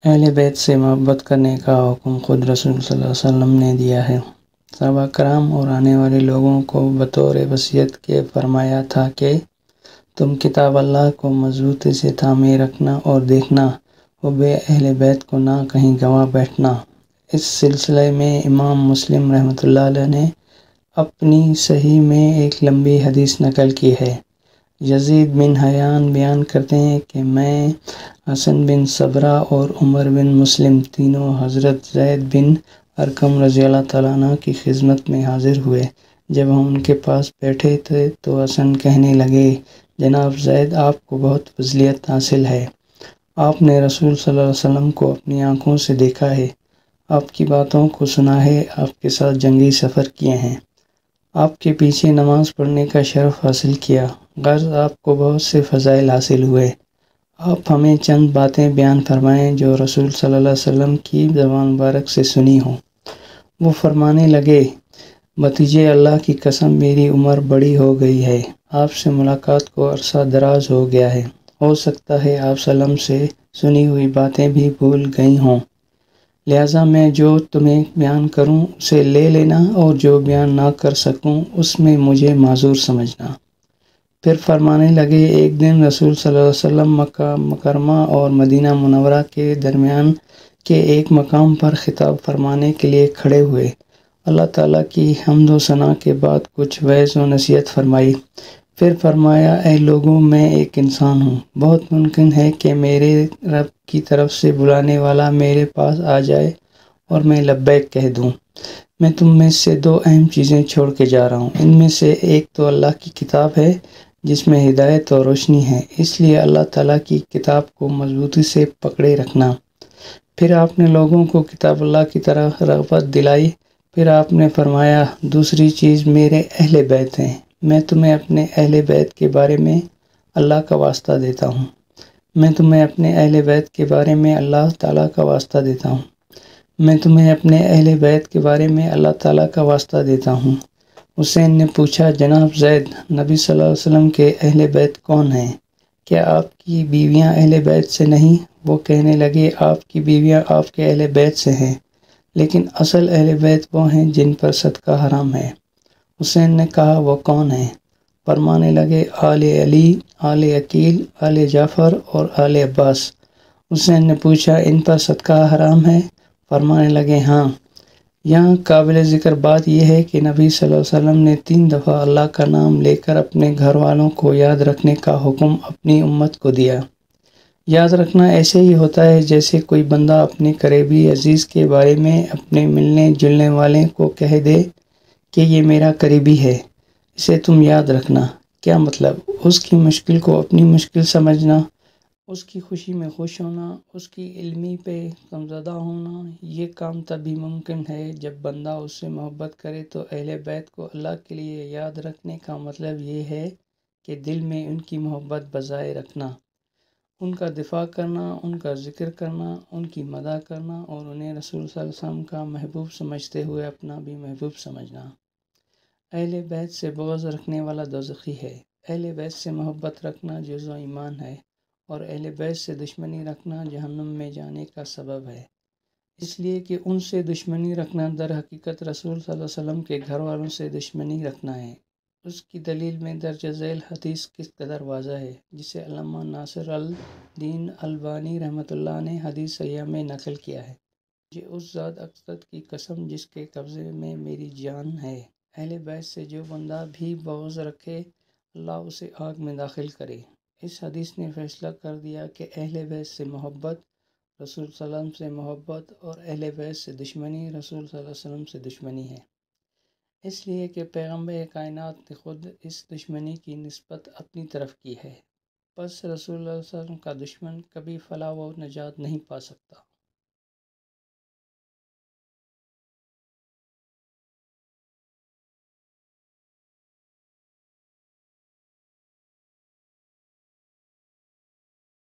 اہل بیت سے محبت کرنے کا حکم خود رسول صلی اللہ علیہ وسلم نے دیا ہے۔ صحابہ کرام اور آنے والے لوگوں کو بطور وصیت کے فرمایا تھا کہ تم کتاب اللہ کو مضبوطی سے تھامے رکھنا اور دیکھنا حب اہل بیت کو نہ کہیں گنوا بیٹھنا۔ اس سلسلے میں امام مسلم رحمۃ اللہ علیہ نے اپنی صحیح میں ایک لمبی حدیث نقل کی ہے۔ یزید بن حیان بیان کرتے ہیں کہ میں حسن بن صبرہ اور عمر بن مسلم تینوں حضرت زید بن ارقم رضی اللہ تعالیٰ عنہ کی خدمت میں حاضر ہوئے۔ جب ہم ان کے پاس بیٹھے تھے تو حسن کہنے لگے، جناب زید، آپ کو بہت فضیلت حاصل ہے۔ آپ نے رسول صلی اللہ علیہ وسلم کو اپنی آنکھوں سے دیکھا ہے، آپ کی باتوں کو سنا ہے، آپ کے ساتھ جنگی سفر کیے ہیں، آپ کے پیچھے نماز پڑھنے کا شرف حاصل کیا، غرض آپ کو بہت سے فضائل حاصل ہوئے۔ آپ ہمیں چند باتیں بیان فرمائیں جو رسول صلی اللہ علیہ وسلم کی زبان مبارک سے سنی ہوں۔ وہ فرمانے لگے، بھتیجے، اللہ کی قسم میری عمر بڑی ہو گئی ہے، آپ سے ملاقات کو عرصہ دراز ہو گیا ہے، ہو سکتا ہے آپ صلی اللہ علیہ وسلم سے سنی ہوئی باتیں بھی بھول گئی ہوں، لہٰذا میں جو تمہیں بیان کروں اسے لے لینا اور جو بیان نہ کر سکوں اس میں مجھے معذور سمجھنا۔ پھر فرمانے لگے، ایک دن رسول صلی اللہ علیہ وسلم مکہ مکرمہ اور مدینہ منورہ کے درمیان کے ایک مقام پر خطاب فرمانے کے لیے کھڑے ہوئے۔ اللہ تعالیٰ کی حمد و ثنا کے بعد کچھ وعظ و نصیحت فرمائی۔ پھر فرمایا، اے لوگوں، میں ایک انسان ہوں، بہت ممکن ہے کہ میرے رب کی طرف سے بلانے والا میرے پاس آ جائے اور میں لبیک کہہ دوں۔ میں تم میں سے دو اہم چیزیں چھوڑ کے جا رہا ہوں، ان میں سے ایک تو اللہ کی کتاب ہے جس میں ہدایت اور روشنی ہے، اس لیے اللہ تعالیٰ کی کتاب کو مضبوطی سے پکڑے رکھنا۔ پھر آپ نے لوگوں کو کتاب اللہ کی طرف رغبت دلائی۔ پھر آپ نے فرمایا، دوسری چیز میرے اہل بیت ہیں، میں تمہیں اپنے اہل بیت کے بارے میں اللہ کا واسطہ دیتا ہوں، میں تمہیں اپنے اہل بیت کے بارے میں اللہ تعالیٰ کا واسطہ دیتا ہوں، میں تمہیں اپنے اہل بیت کے بارے میں اللہ تعالیٰ کا واسطہ دیتا ہوں۔ حسین نے پوچھا، جناب زید، نبی صلی اللہ علیہ وسلم کے اہل بیت کون ہیں؟ کیا آپ کی بیویاں اہل بیت سے نہیں؟ وہ کہنے لگے، آپ کی بیویاں آپ کے اہل بیت سے ہیں، لیکن اصل اہل بیت وہ ہیں جن پر صدقہ حرام ہے۔ حسین نے کہا، وہ کون ہیں؟ فرمانے لگے، آل علی، آل عقیل، آل جعفر اور آل عباس۔ حسین نے پوچھا، ان پر صدقہ حرام ہے؟ فرمانے لگے، ہاں۔ یہاں قابل ذکر بات یہ ہے کہ نبی صلی اللہ علیہ وسلم نے 3 دفعہ اللہ کا نام لے کر اپنے گھر والوں کو یاد رکھنے کا حکم اپنی امت کو دیا۔ یاد رکھنا ایسے ہی ہوتا ہے جیسے کوئی بندہ اپنے قریبی عزیز کے بارے میں اپنے ملنے جلنے والے کو کہہ دے کہ یہ میرا قریبی ہے، اسے تم یاد رکھنا۔ کیا مطلب؟ اس کی مشکل کو اپنی مشکل سمجھنا، اس کی خوشی میں خوش ہونا، اس کی علمی پہ غمزدہ ہونا۔ یہ کام تبھی ممکن ہے جب بندہ اس سے محبت کرے۔ تو اہل بیت کو اللہ کے لیے یاد رکھنے کا مطلب یہ ہے کہ دل میں ان کی محبت بجائے رکھنا، ان کا دفاع کرنا، ان کا ذکر کرنا، ان کی مدح کرنا اور انہیں رسول صلی اللہ علیہ وسلم کا محبوب سمجھتے ہوئے اپنا بھی محبوب سمجھنا۔ اہل بیت سے بغض رکھنے والا دوزخی ہے۔ اہل بیت سے محبت رکھنا جزو ایمان ہے، اور اہل بیت سے دشمنی رکھنا جہنم میں جانے کا سبب ہے، اس لیے کہ ان سے دشمنی رکھنا در حقیقت رسول صلی اللہ علیہ وسلم کے گھر والوں سے دشمنی رکھنا ہے۔ اس کی دلیل میں درج ذیل حدیث کس قدر واضح ہے، جسے علامہ ناصر الدین البانی رحمۃ اللہ نے حدیث صحیحہ میں نقل کیا ہے۔ مجھے اس ذات اقدس کی قسم جس کے قبضے میں میری جان ہے، اہل بیت سے جو بندہ بھی بغض رکھے اللہ اسے آگ میں داخل کرے۔ اس حدیث نے فیصلہ کر دیا کہ اہل بیت سے محبت رسول صلی اللہ علیہ وسلم سے محبت اور اہل بیت سے دشمنی رسول صلی اللہ علیہ وسلم سے دشمنی ہے، اس لیے کہ پیغمبر کائنات نے خود اس دشمنی کی نسبت اپنی طرف کی ہے۔ پس رسول اللہ صلی اللہ علیہ وسلم کا دشمن کبھی فلاح و نجات نہیں پا سکتا۔